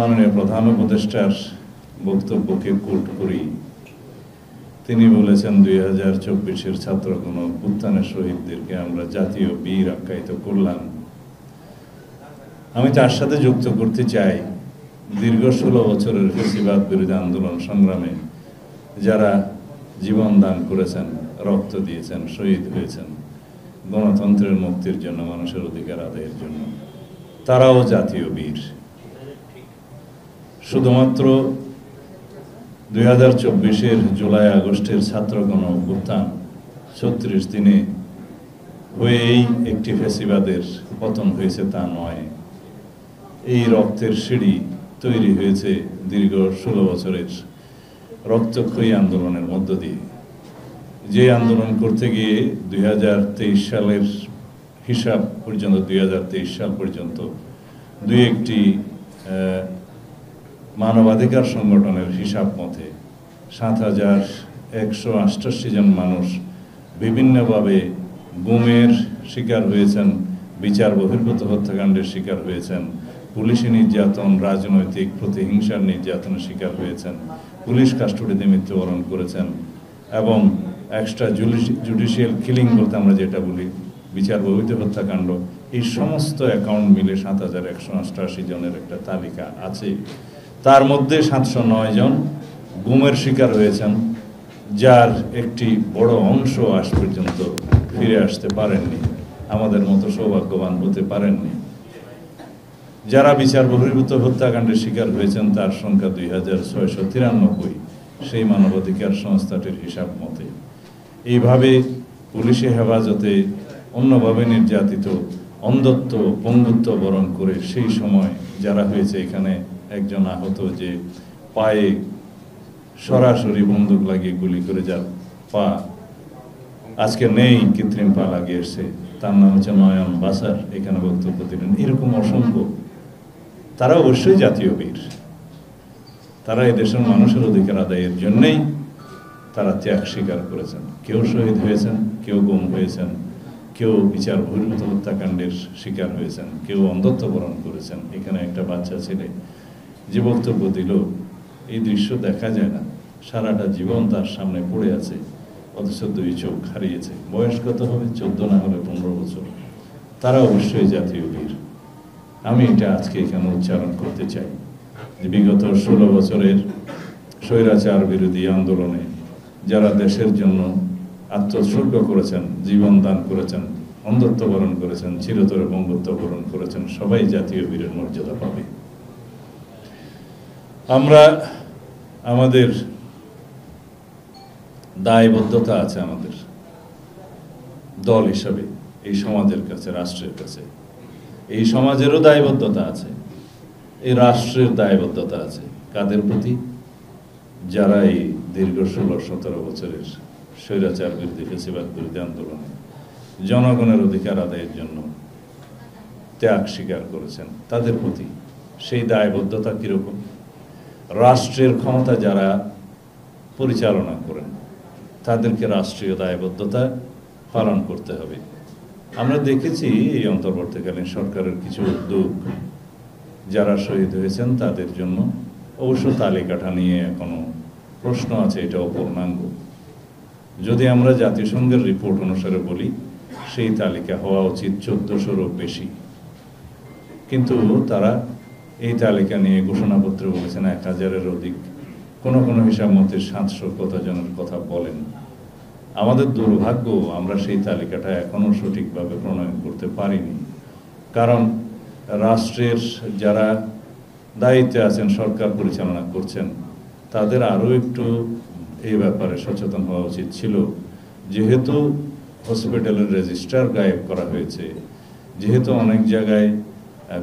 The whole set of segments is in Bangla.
মাননীয় প্রধান উপদেষ্টার বক্তব্যকে কোট করি। তিনি বলেছেন 2024-এর ছাত্র গণঅভ্যুত্থানের শহীদদেরকে আমরা জাতীয় বীর আখ্যায়িত করলাম। আমি তার সাথে যুক্ত করতে চাই দীর্ঘ 16 বছরের ফ্যাসিবাদ বিরোধী আন্দোলন সংগ্রামে যারা জীবন দান করেছেন, রক্ত দিয়েছেন, শহীদ হয়েছেন গণতন্ত্রের মুক্তির জন্য, মানুষের অধিকার আদায়ের জন্য, তারাও জাতীয় বীর। শুধুমাত্র 2024-এর জুলাই আগস্টের ছাত্র গণঅভ্যুত্থান 36 দিনে হয়েই একটি ফ্যাসিবাদের পতন হয়েছে তা নয়। এই রক্তের সিঁড়ি তৈরি হয়েছে দীর্ঘ 16 বছরের রক্তক্ষয়ী আন্দোলনের মধ্য দিয়ে। যে আন্দোলন করতে গিয়ে 2023 সালের হিসাব পর্যন্ত 2023 সাল পর্যন্ত দুই একটি মানবাধিকার সংগঠনের হিসাব মতে 7,188 জন মানুষ বিভিন্নভাবে গুমের শিকার হয়েছেন, বিচার বহির্ভূত হত্যাকাণ্ডের শিকার হয়েছেন, পুলিশি নির্যাতন, রাজনৈতিক প্রতিহিংসার নির্যাতনের শিকার হয়েছেন, পুলিশ কাস্টডিতে মৃত্যুবরণ করেছেন এবং এক্সট্রা জুডিশিয়াল কিলিং বলতে আমরা যেটা বলি বিচার বহির্ভূত হত্যাকাণ্ড, এই সমস্ত অ্যাকাউন্ট মিলে 7,188 জনের একটা তালিকা আছে। তার মধ্যে 709 জন গুমের শিকার হয়েছেন, যার একটি বড় অংশ আজ পর্যন্ত ফিরে আসতে পারেননি, আমাদের মতো সৌভাগ্যবান হতে পারেননি। যারা বিচার বহির্ভূত হত্যাকাণ্ডের শিকার হয়েছেন তার সংখ্যা 2,693, সেই মানবাধিকার সংস্থাটির হিসাব মতে। এইভাবে পুলিশি হেফাজতে অন্যভাবে নির্যাতিত, অন্ধত্ব, পঙ্গুত্ব বরণ করে সেই সময় যারা হয়েছে, এখানে একজন আহত যে পায়ে সরাসরি বন্দুক লাগিয়ে গুলি করে যার পা আজকে নেই, কৃত্রিম পা লাগিয়েছে, তার নাম হচ্ছে নয়ন বাসার, এখানে বক্তব্য দিলেন। এরকম অসংখ্য, তারা অবশ্যই জাতীয় বীর। তারা এই দেশের মানুষের অধিকার আদায়ের জন্যই তারা ত্যাগ স্বীকার করেছেন। কেউ শহীদ হয়েছেন, কেউ গুম হয়েছেন, কেউ বিচার বহির্ভূত হত্যাকাণ্ডের শিকার হয়েছেন, কেউ অন্ধত্ব বরণ করেছেন। এখানে একটা বাচ্চা ছেলে যে বক্তব্য দিল, এই দৃশ্য দেখা যায় না, সারাটা জীবন তার সামনে পড়ে আছে, অথচ 2 চোখ হারিয়েছে। বয়স কত হবে? 14 না হলে 15 বছর। তারা অবশ্যই জাতীয় বীর। আমি এটা আজকে এখানে উচ্চারণ করতে চাই যে বিগত 16 বছরের স্বৈরাচার বিরোধী আন্দোলনে যারা দেশের জন্য আত্মোৎসর্গ করেছেন, জীবন দান করেছেন, অন্ধত্ব বরণ করেছেন, চিরতরে বঙ্গত্ব বরণ করেছেন, সবাই জাতীয় বীরের মর্যাদা পাবে। আমরা আমাদের দায়বদ্ধতা আছে, আমাদের দল হিসাবে এই সমাজের কাছে, রাষ্ট্রের কাছে। এই সমাজেরও দায়বদ্ধতা আছে, এই রাষ্ট্রের দায়বদ্ধতা আছে। কাদের প্রতি? যারা এই দীর্ঘ 16-17 বছরের স্বৈরাচার বিরোধী, ফ্যাসিবাদ বিরোধী আন্দোলনে জনগণের অধিকার আদায়ের জন্য ত্যাগ স্বীকার করেছেন, তাদের প্রতি সেই দায়বদ্ধতা কীরকম? রাষ্ট্রের ক্ষমতা যারা পরিচালনা করেন তাদেরকে রাষ্ট্রীয় দায়বদ্ধতা পালন করতে হবে। আমরা দেখেছি এই অন্তর্বর্তীকালীন সরকারের কিছু উদ্যোগ, যারা শহীদ হয়েছেন তাদের জন্য অবশ্য তালিকাটা নিয়ে এখনো প্রশ্ন আছে, এটাও পূর্ণাঙ্গ। যদি আমরা জাতিসংঘের রিপোর্ট অনুসারে বলি, সেই তালিকা হওয়া উচিত 1400-রও বেশি, কিন্তু তারা এই তালিকা নিয়ে ঘোষণাপত্রে বলেছেন 1000-এর অধিক। কোনো কোনো হিসাব মতে 700 কত জনের কথা বলেন। আমাদের দুর্ভাগ্য, আমরা সেই তালিকাটা এখনো সঠিকভাবে প্রণয়ন করতে পারিনি। কারণ রাষ্ট্রের যারা দায়িত্বে আছেন, সরকার পরিচালনা করছেন, তাদের আরও একটু এই ব্যাপারে সচেতন হওয়া উচিত ছিল। যেহেতু হসপিটালের রেজিস্ট্রার গায়েব করা হয়েছে, যেহেতু অনেক জায়গায়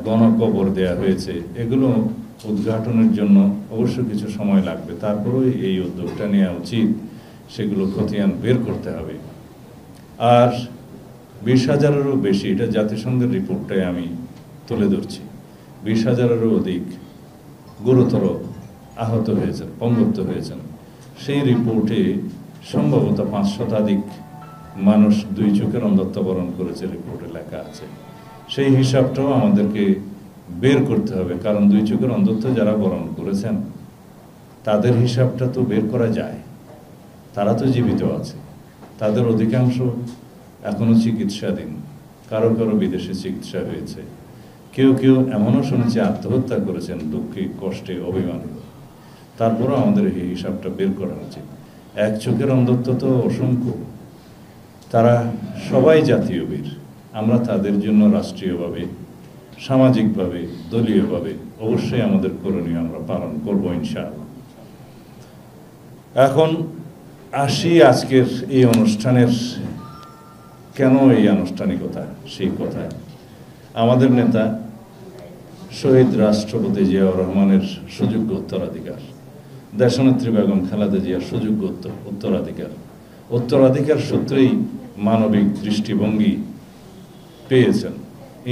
গণকবর দেয়া হয়েছে, এগুলো উদ্ঘাটনের জন্য অবশ্য কিছু সময় লাগবে। তারপরেও এই উদ্যোগটা নেওয়া উচিত, সেগুলো খতিয়ান বের করতে হবে। আর 20,000-এরও বেশি, এটা জাতিসংঘের রিপোর্টটাই আমি তুলে ধরছি, 20,000-এরও অধিক গুরুতর আহত হয়েছেন, পঙ্গুত্ব হয়েছেন। সেই রিপোর্টে সম্ভবত 5 শতাধিক মানুষ 2 চোখের অন্ধত্ব বরণ করেছে, রিপোর্টে লেখা আছে। সেই হিসাবটাও আমাদেরকে বের করতে হবে, কারণ দুই চোখের অন্ধত্ব যারা বরণ করেছেন তাদের হিসাবটা তো বের করা যায়। তারা তো জীবিত আছে, তাদের অধিকাংশ এখনো চিকিৎসাধীন, কারো কারো বিদেশে চিকিৎসা হয়েছে, কেউ কেউ এমনও শুনেছে আত্মহত্যা করেছেন দুঃখে কষ্টে অভিমানে। তারপরও আমাদের এই হিসাবটা বের করা উচিত। এক চোখের অন্ধত্ব তো অসংখ্য, তারা সবাই জাতীয় বীর। আমরা তাদের জন্য রাষ্ট্রীয়ভাবে, সামাজিকভাবে, দলীয়ভাবে অবশ্যই আমাদের করণীয় আমরা পালন করব ইনশাআল্লাহ। এখন আসি আজকের এই অনুষ্ঠানের কেন এই আনুষ্ঠানিকতা, সেই কথায়। আমাদের নেতা শহীদ রাষ্ট্রপতি জিয়াউর রহমানের সুযোগ্য উত্তরাধিকার, দেশনেত্রী বেগম খালেদা জিয়ার সুযোগ্য উত্তরাধিকার সূত্রেই মানবিক দৃষ্টিভঙ্গি পেয়েছেন,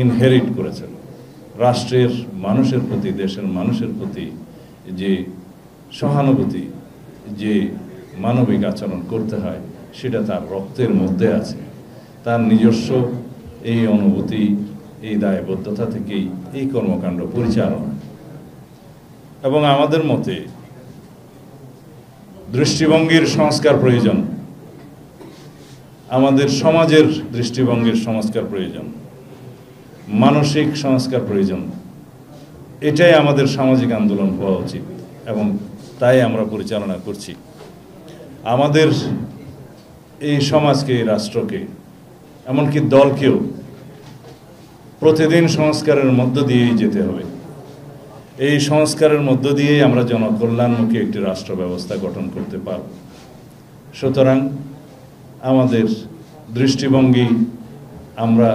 ইনহেরিট করেছেন। রাষ্ট্রের মানুষের প্রতি, দেশের মানুষের প্রতি যে সহানুভূতি, যে মানবিক আচরণ করতে হয়, সেটা তার রক্তের মধ্যে আছে। তার নিজস্ব এই অনুভূতি, এই দায়বদ্ধতা থেকেই এই কর্মকাণ্ড পরিচালনা। এবং আমাদের মতে দৃষ্টিভঙ্গির সংস্কার প্রয়োজন, আমাদের সমাজের দৃষ্টিভঙ্গির সংস্কার প্রয়োজন, মানসিক সংস্কার প্রয়োজন। এটাই আমাদের সামাজিক আন্দোলন হওয়া উচিত এবং তাই আমরা পরিচালনা করছি। আমাদের এই সমাজকে, এই রাষ্ট্রকে, এমনকি দলকেও প্রতিদিন সংস্কারের মধ্য দিয়েই যেতে হবে। এই সংস্কারের মধ্য দিয়েই আমরা জনকল্যাণমুখী একটি রাষ্ট্র ব্যবস্থা গঠন করতে পারব। সুতরাং আমাদের দৃষ্টিভঙ্গি আমরা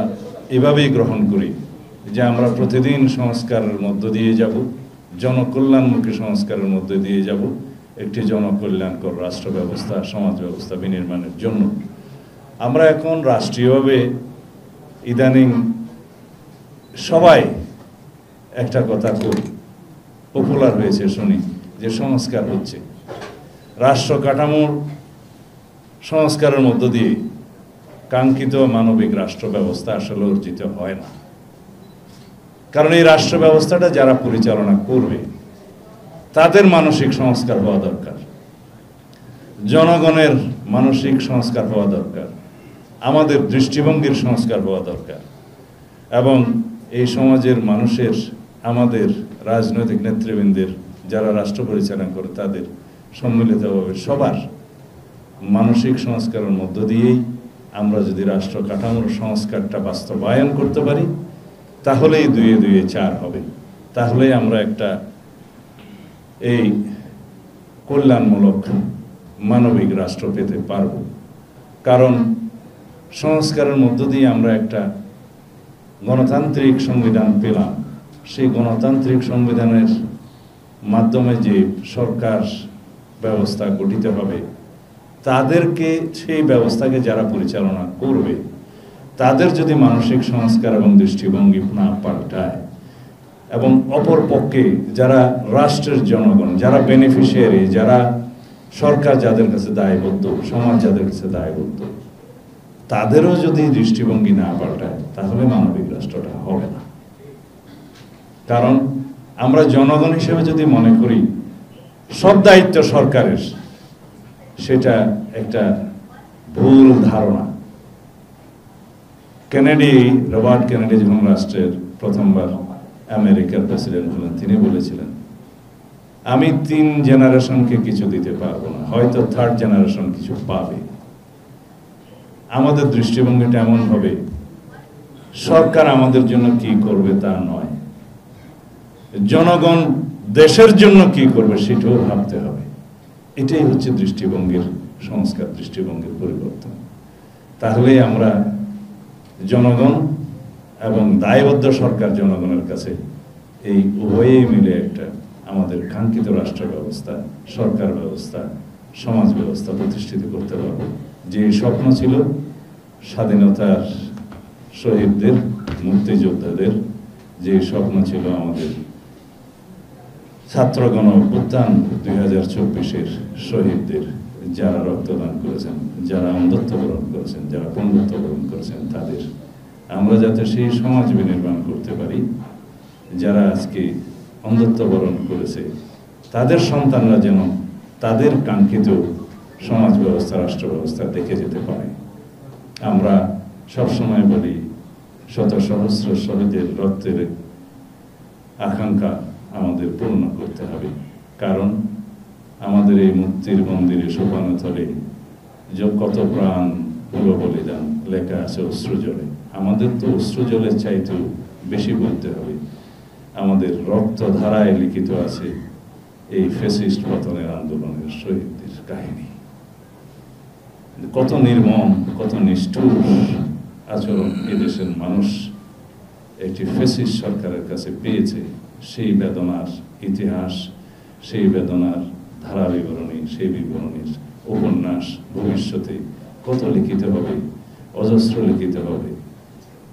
এভাবেই গ্রহণ করি যে আমরা প্রতিদিন সংস্কারের মধ্য দিয়ে যাব, জনকল্যাণমুখী সংস্কারের মধ্য দিয়ে যাব একটি জনকল্যাণকর রাষ্ট্র ব্যবস্থা, সমাজ ব্যবস্থা বিনির্মাণের জন্য। আমরা এখন রাষ্ট্রীয়ভাবে ইদানিং সবাই একটা কথা খুব পপুলার হয়েছে শুনি, যে সংস্কার হচ্ছে। রাষ্ট্র কাঠামোর সংস্কারের মধ্য দিয়ে কাঙ্ক্ষিত মানবিক রাষ্ট্র ব্যবস্থা আসলে অর্জিত হয় না। কারণ এই রাষ্ট্র ব্যবস্থাটা যারা পরিচালনা করবে তাদের মানসিক সংস্কার হওয়া দরকার, জনগণের মানসিক সংস্কার হওয়া দরকার, আমাদের দৃষ্টিভঙ্গির সংস্কার হওয়া দরকার। এবং এই সমাজের মানুষের, আমাদের রাজনৈতিক নেতৃবৃন্দের, যারা রাষ্ট্র পরিচালনা করে তাদের সম্মিলিতভাবে সবার মানসিক সংস্কারের মধ্য দিয়েই আমরা যদি রাষ্ট্র কাঠামোর সংস্কারটা বাস্তবায়ন করতে পারি, তাহলেই 2 2 4 হবে। তাহলেই আমরা একটা এই কল্যাণমূলক মানবিক রাষ্ট্র পেতে পারব। কারণ সংস্কারের মধ্য দিয়ে আমরা একটা গণতান্ত্রিক সংবিধান পেলাম। সেই গণতান্ত্রিক সংবিধানের মাধ্যমে যে সরকার ব্যবস্থা গঠিত হবে, তাদেরকে, সেই ব্যবস্থাকে যারা পরিচালনা করবে, তাদের যদি মানসিক সংস্কার এবং দৃষ্টিভঙ্গি না পাল্টায়, এবং অপর পক্ষে যারা রাষ্ট্রের জনগণ, যারা বেনিফিশিয়ারি, যারা সরকার যাদের কাছে দায়বদ্ধ, সমাজ যাদের কাছে দায়বদ্ধ, তাদেরও যদি দৃষ্টিভঙ্গি না পাল্টায়, তাহলে মানবিক রাষ্ট্রটা হবে না। কারণ আমরা জনগণ হিসেবে যদি মনে করি সব দায়িত্ব সরকারের, সেটা একটা ভুল ধারণা। রবার্ট কেনেডি যখন রাষ্ট্রের প্রথমবার আমেরিকার প্রেসিডেন্ট হলেন, তিনি বলেছিলেন, আমি 3 জেনারেশনকে কিছু দিতে পারবো না, হয়তো 3rd জেনারেশন কিছু পাবে। আমাদের দৃষ্টিভঙ্গিটা এমন হবে, সরকার আমাদের জন্য কি করবে তা নয়, জনগণ দেশের জন্য কি করবে সেটাও ভাবতে হবে। এটাই হচ্ছে দৃষ্টিভঙ্গির সংস্কার, দৃষ্টিভঙ্গির পরিবর্তন। তাহলেই আমরা জনগণ এবং দায়বদ্ধ সরকার জনগণের কাছে, এই উভয়েই মিলে একটা আমাদের কাঙ্ক্ষিত রাষ্ট্র ব্যবস্থা, সরকার ব্যবস্থা, সমাজ ব্যবস্থা প্রতিষ্ঠিত করতে পারব। যে স্বপ্ন ছিল স্বাধীনতার শহীদদের, মুক্তিযোদ্ধাদের, যে স্বপ্ন ছিল আমাদের ছাত্র গণ অভ্যুত্থান 2024-এর শহীদদের, যারা রক্তদান করেছেন, যারা অন্ধত্ব বরণ করেছেন, যারা পঙ্গুত্ব বরণ করেছেন, তাদের আমরা যাতে সেই সমাজ বিনির্মাণ করতে পারি যারা আজকে অন্ধত্ব বরণ করেছে, তাদের সন্তানরা যেন তাদের কাঙ্ক্ষিত সমাজ ব্যবস্থা, রাষ্ট্র ব্যবস্থা দেখে যেতে পারে। আমরা সবসময় বলি, শত সহস্র শহীদের রক্তের আকাঙ্ক্ষা আমাদের পূর্ণ করতে হবে, কারণ আমাদের এই মুক্তির মন্দিরে সোপানতলে যে কত প্রাণ হলো বলিদান লেখা আছে অশ্রুজলে। আমাদের তো অশ্রুজলের চাইতেও বেশি বলতে হবে, আমাদের রক্ত ধারায় লিখিত আছে এই ফ্যাসিস্ট পতনের আন্দোলনের শহীদদের কাহিনী। কত নির্মম, কত নিষ্ঠুর আচরণ এদেশের মানুষ একটি ফ্যাসিস্ট সরকারের কাছে পেয়েছে, সেই বেদনার ইতিহাস, সেই বেদনার ধারা বিবরণী, সেই বিবরণীর উপন্যাস ভবিষ্যতে কত লিখিত হবে, অজস্র লিখিত হবে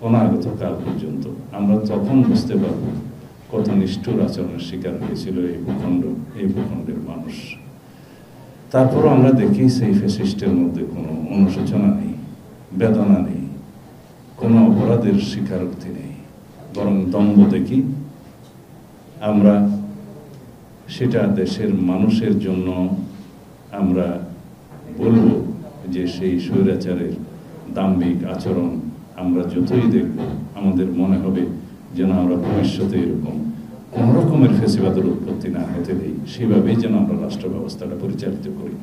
অনাগত কাল পর্যন্ত। আমরা তখন বুঝতে পারব কত নিষ্ঠুর আচরণের শিকার হয়েছিল এই ভূখণ্ডের মানুষ। তারপরও আমরা দেখি সেই ফ্যাসিস্টের মধ্যে কোনো অনুশোচনা নেই, বেদনা নেই, কোনো অপরাধের স্বীকারোক্তি নেই, বরং দম্ভ দেখি আমরা। সেটা দেশের মানুষের জন্য আমরা বলবো যে সেই স্বৈরাচারের দাম্ভিক আচরণ আমরা যতই দেখব, আমাদের মনে হবে যেন আমরা ভবিষ্যতে এরকম কোন রকমের ফ্যাসিবাদের উৎপত্তি না হতে দেই, সেভাবেই যেন আমরা রাষ্ট্র ব্যবস্থাটা পরিচালিত করি।